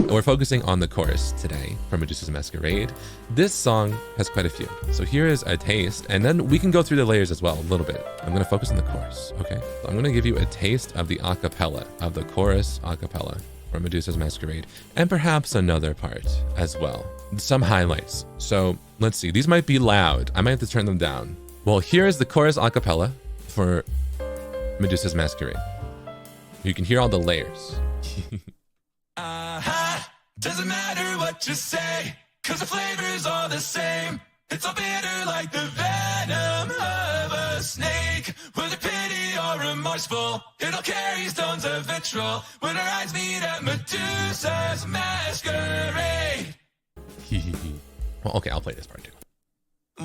we're focusing on the chorus today from Medusa's Masquerade. This song has quite a few. So here is a taste, and then we can go through the layers as well a little bit. I'm gonna focus on the chorus, okay? So I'm gonna give you a taste of the acapella, of the chorus acapella from Medusa's Masquerade, and perhaps another part as well. Some highlights. So let's see, these might be loud. I might have to turn them down. Well, here is the chorus acapella for Medusa's Masquerade. You can hear all the layers. Doesn't matter what you say, cause the flavor's all the same. It's all bitter like the venom of a snake. Whether pity or remorseful, it all carries tones of vitriol. When our eyes meet at Medusa's Masquerade. Well, okay, I'll play this part too.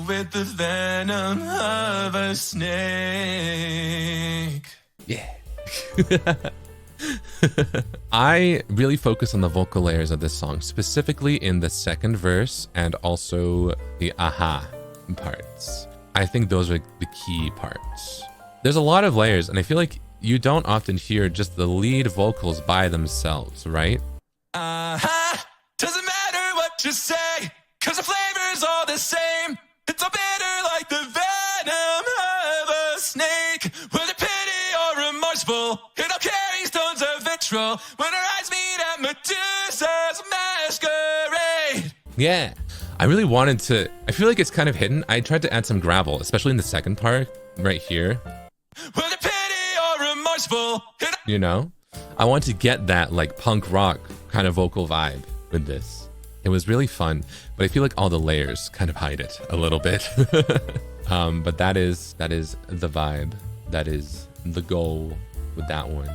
With the venom of a snake. Yeah. I really focus on the vocal layers of this song, specifically in the second verse and also the aha parts. I think those are the key parts. There's a lot of layers, and I feel like you don't often hear just the lead vocals by themselves, right? Doesn't matter what you say, cause the flavor's all the same. It's all bitter like the venom of a snake. Whether pity or remorseful, it all carries tones of vitriol. When our eyes meet at Medusa's Masquerade. Yeah, I really wanted to, I feel like it's kind of hidden. I tried to add some gravel, especially in the second part right here. Whether pity or remorseful, you know, I want to get that like punk rock kind of vocal vibe with this. It was really fun, but I feel like all the layers kind of hide it a little bit. But that is the vibe. That is the goal with that one.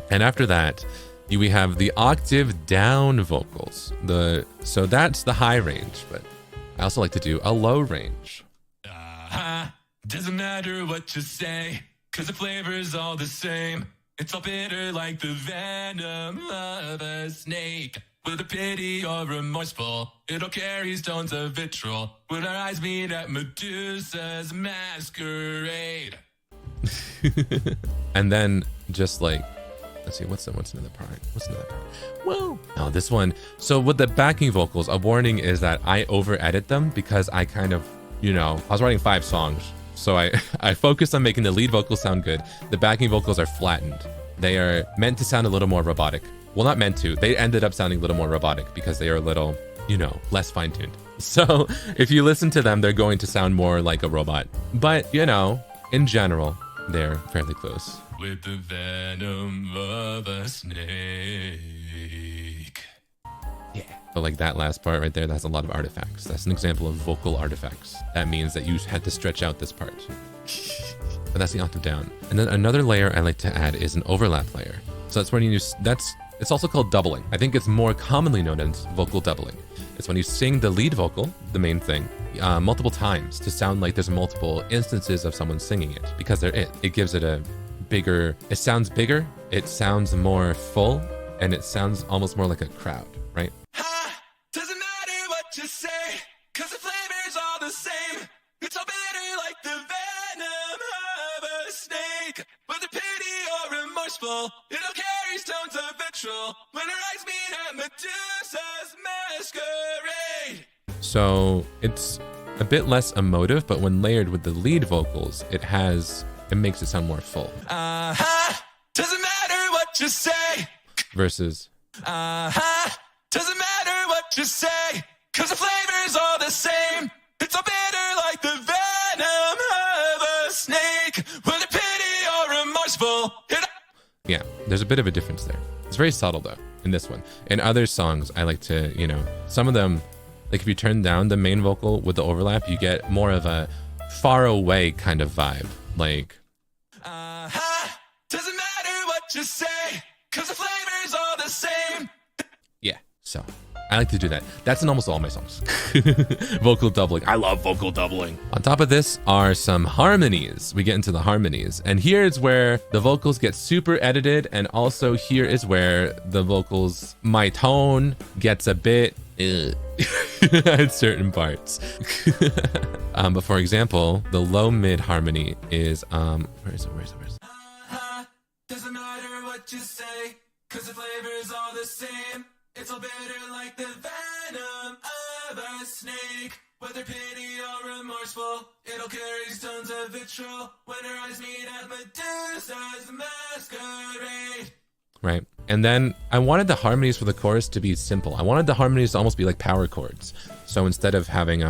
And after that, we have the octave down vocals. So that's the high range, but I also like to do a low range. Doesn't matter what you say, cause the flavor's all the same. It's all bitter like the venom of a snake. Whether pity or remorseful, it all carries tones of vitriol. When our eyes meet at Medusa's Masquerade. And then just like, let's see, what's another part? Well, oh, this one. So with the backing vocals, a warning is that I over edit them because I kind of, you know, I was writing 5 songs. So I focused on making the lead vocals sound good. The backing vocals are flattened. They are meant to sound a little more robotic. Well, not meant to. They ended up sounding a little more robotic because they are a little, you know, less fine-tuned. So if you listen to them, they're going to sound more like a robot. But, you know, in general, they're fairly close. With the venom of a snake. Yeah. But like that last part right there, that has a lot of artifacts. That's an example of vocal artifacts. That means that you had to stretch out this part. But that's the octave down. And then another layer I like to add is an overlap layer. So that's when you use, it's also called doubling. I think it's more commonly known as vocal doubling. It's when you sing the lead vocal, the main thing, multiple times to sound like there's multiple instances of someone singing it, because it gives it a bigger, it sounds bigger, it sounds more full, and it sounds almost more like a crowd, right? Doesn't matter what you say, cause the flavor's all the same. It's all bitter like the venom of a snake. Whether pity or remorseful, it all carries tones of vitriol. When our eyes meet at Medusa's Masquerade. So it's a bit less emotive, but when layered with the lead vocals, it makes it sound more full. Doesn't matter what you say. Versus. Doesn't matter what you say, cause the flavor's all the same. It's all bitter like the venom of a snake. Whether pity or remorseful, yeah, there's a bit of a difference there. It's very subtle though, in this one. In other songs, I like to, you know, some of them, like if you turn down the main vocal with the overlap, you get more of a far away kind of vibe. Like, doesn't matter what you say, cause the flavor's all the same. Yeah, so I like to do that. That's in almost all my songs. Vocal doubling. I love vocal doubling. On top of this are some harmonies. We get into the harmonies. And here is where the vocals get super edited. And also here is where the vocals, my tone gets a bit at certain parts. But for example, the low mid harmony is, where is it? Doesn't matter what you say, cause the flavor's all the same. It's all bitter like the venom of a snake. Whether pity or remorseful, it'll carry stones of vitriol. When her eyes meet at Medusa's masquerade. Right. And then I wanted the harmonies for the chorus to be simple. I wanted the harmonies to almost be like power chords. So instead of having,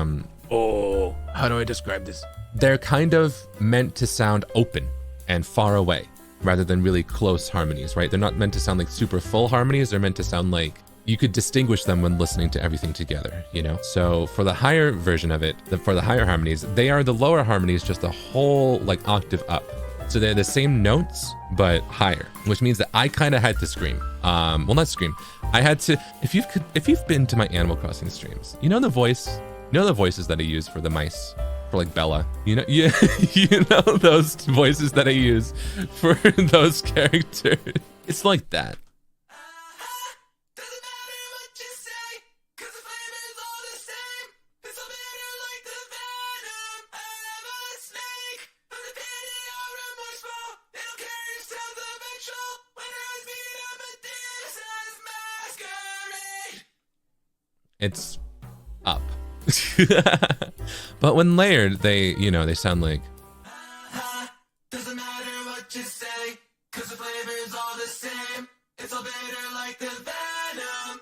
oh, how do I describe this? They're kind of meant to sound open and far away rather than really close harmonies, right? They're not meant to sound like super full harmonies. They're meant to sound like you could distinguish them when listening to everything together, you know? So for the higher version of it, for the higher harmonies, they are the lower harmonies, just a whole like octave up. So they're the same notes, but higher, which means that I kind of had to scream. Well, not scream. I had to, if you've been to my Animal Crossing streams, you know the voices that I use for the mice, for like Bella, you know those voices that I use for those characters. It's like that. It's up. But when layered, they sound like. Doesn't matter what you say, cause the flavor's all the same. It's all bitter like the venom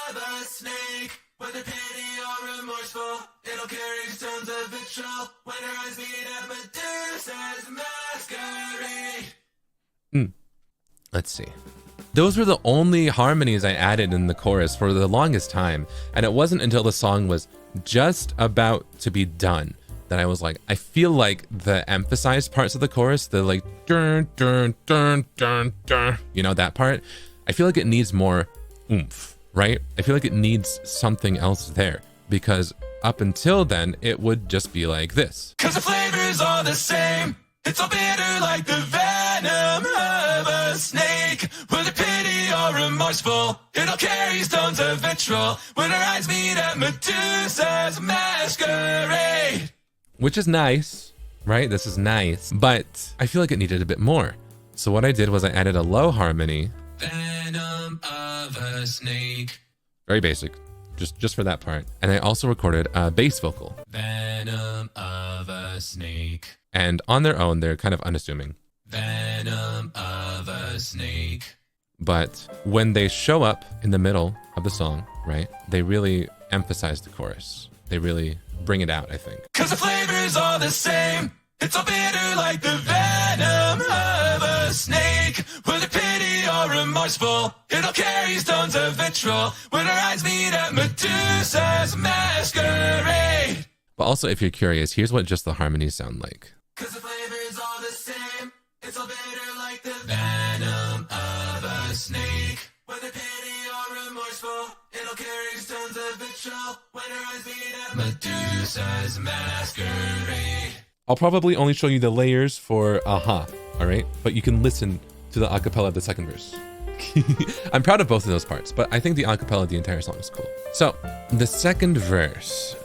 of a snake. Whether pity or remorseful, it'll carry stones of vitriol. When her eyes meet at Medusa's masquerade. Let's see. Those were the only harmonies I added in the chorus for the longest time. And it wasn't until the song was just about to be done that I was like, I feel like the emphasized parts of the chorus, the like, dun, dun, dun, dun, dun, you know, that part, I feel like it needs more oomph, right? I feel like it needs something else there because up until then, it would just be like this. Cause the flavors are the same. It's all bitter like the venom of a snake. Whether pity or remorseful, it'll carry stones of vitriol. When her eyes meet at Medusa's masquerade. Which is nice, right? This is nice, but I feel like it needed a bit more. So what I did was I added a low harmony. Venom of a snake. Very basic, just for that part. And I also recorded a bass vocal. Venom of a snake. And on their own, they're kind of unassuming. Venom of a snake. But when they show up in the middle of the song, right, they really emphasize the chorus. They really bring it out, I think. Cause the flavor's all the same. It's all bitter like the venom of a snake. Whether pity or remorseful, it'll carry stones of vitriol. When her eyes meet at Medusa's masquerade. But also, if you're curious, here's what just the harmonies sound like. Cause the flavor's all the same. It's all bitter like the venom of a snake. Whether pity or remorseful, it'll carry stones of vitriol. When her eyes meet at Medusa's masquerade. I'll probably only show you the layers for Aha, all right? But you can listen to the acapella of the second verse. I'm proud of both of those parts, but I think the acapella of the entire song is cool. So the second verse,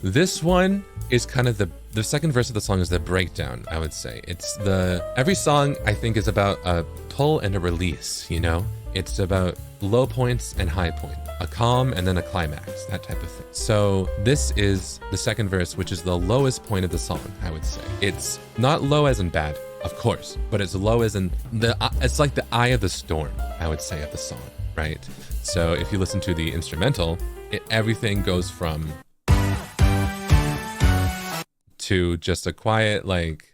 this one is kind of the second verse of the song is the breakdown, I would say. It's every song I think is about a pull and a release, you know? It's about low points and high point, a calm and then a climax, that type of thing. So this is the second verse, which is the lowest point of the song, I would say. It's not low as in bad, of course, but it's low as in it's like the eye of the storm, I would say, of the song, right? So if you listen to the instrumental, everything goes from to just a quiet, like,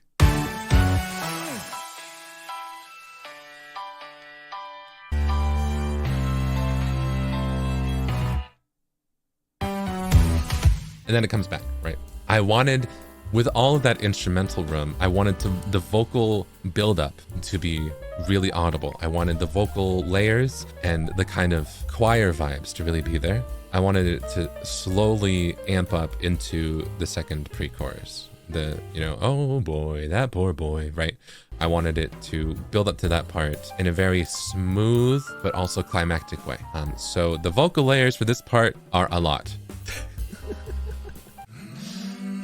and then it comes back, right? I wanted, with all of that instrumental room, I wanted the vocal buildup to be really audible. I wanted the vocal layers and the kind of choir vibes to really be there. I wanted it to slowly amp up into the second pre-chorus. Oh boy, that poor boy, right? I wanted it to build up to that part in a very smooth, but also climactic way. So the vocal layers for this part are a lot.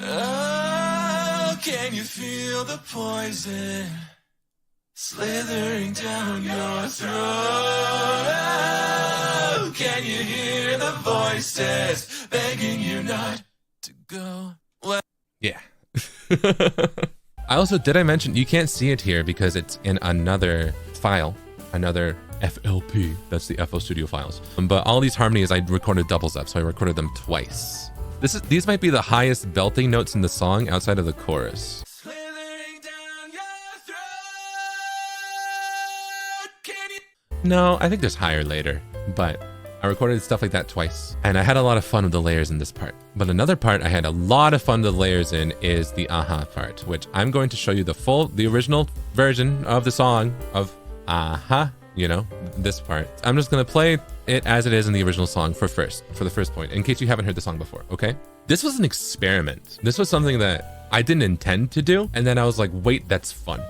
Oh, can you feel the poison slithering down your throat? hear the voices begging you not to go. Yeah. Did I mention you can't see it here because it's in another file, another FLP. That's the FL Studio files. But all these harmonies I recorded doubles up, so I recorded them twice. These might be the highest belting notes in the song outside of the chorus. No, I think there's higher later, but I recorded stuff like that twice. And I had a lot of fun with the layers in this part. But another part I had a lot of fun with the layers in is the aha part, which I'm going to show you the original version of the song of aha, you know, this part. I'm just gonna play it as it is in the original song for the first point, in case you haven't heard the song before, okay? This was an experiment. This was something that I didn't intend to do, and then I was like, wait, that's fun.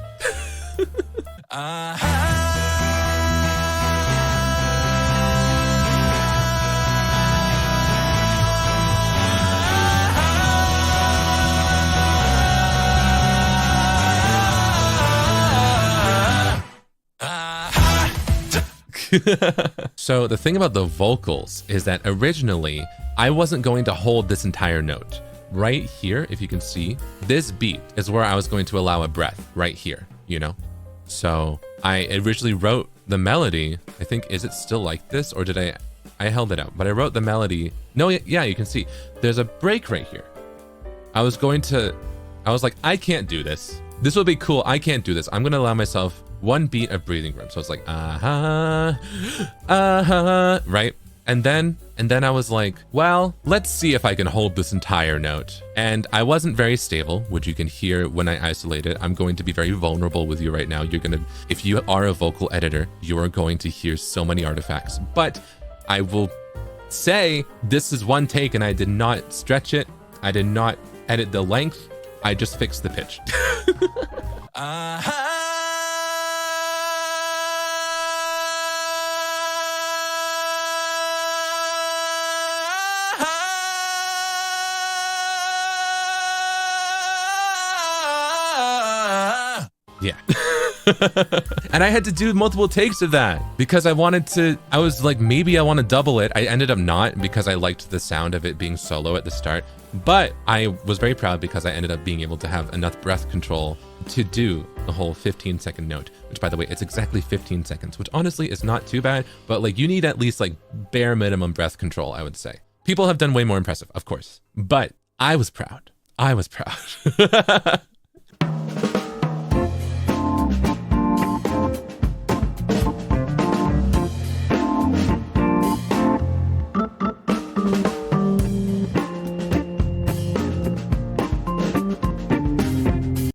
So the thing about the vocals is that originally I wasn't going to hold this entire note. Right here, if you can see, this beat is where I was going to allow a breath right here, you know? So I originally wrote the melody. I think, is it still like this, or did I held it out, but I wrote the melody. No, yeah, you can see there's a break right here. I was like, I can't do this. This will be cool. I can't do this. I'm going to allow myself one beat of breathing room. So it's like, right? And then I was like, well, let's see if I can hold this entire note. And I wasn't very stable, which you can hear when I isolate it. I'm going to be very vulnerable with you right now. If you are a vocal editor, you are going to hear so many artifacts. But I will say this is one take and I did not stretch it. I did not edit the length. I just fixed the pitch. Yeah. And I had to do multiple takes of that because I was like, maybe I want to double it. I ended up not because I liked the sound of it being solo at the start. But I was very proud because I ended up being able to have enough breath control to do the whole 15-second note, which, by the way, it's exactly 15 seconds, which honestly is not too bad. But like, you need at least like bare minimum breath control, I would say. People have done way more impressive, of course, but I was proud. I was proud.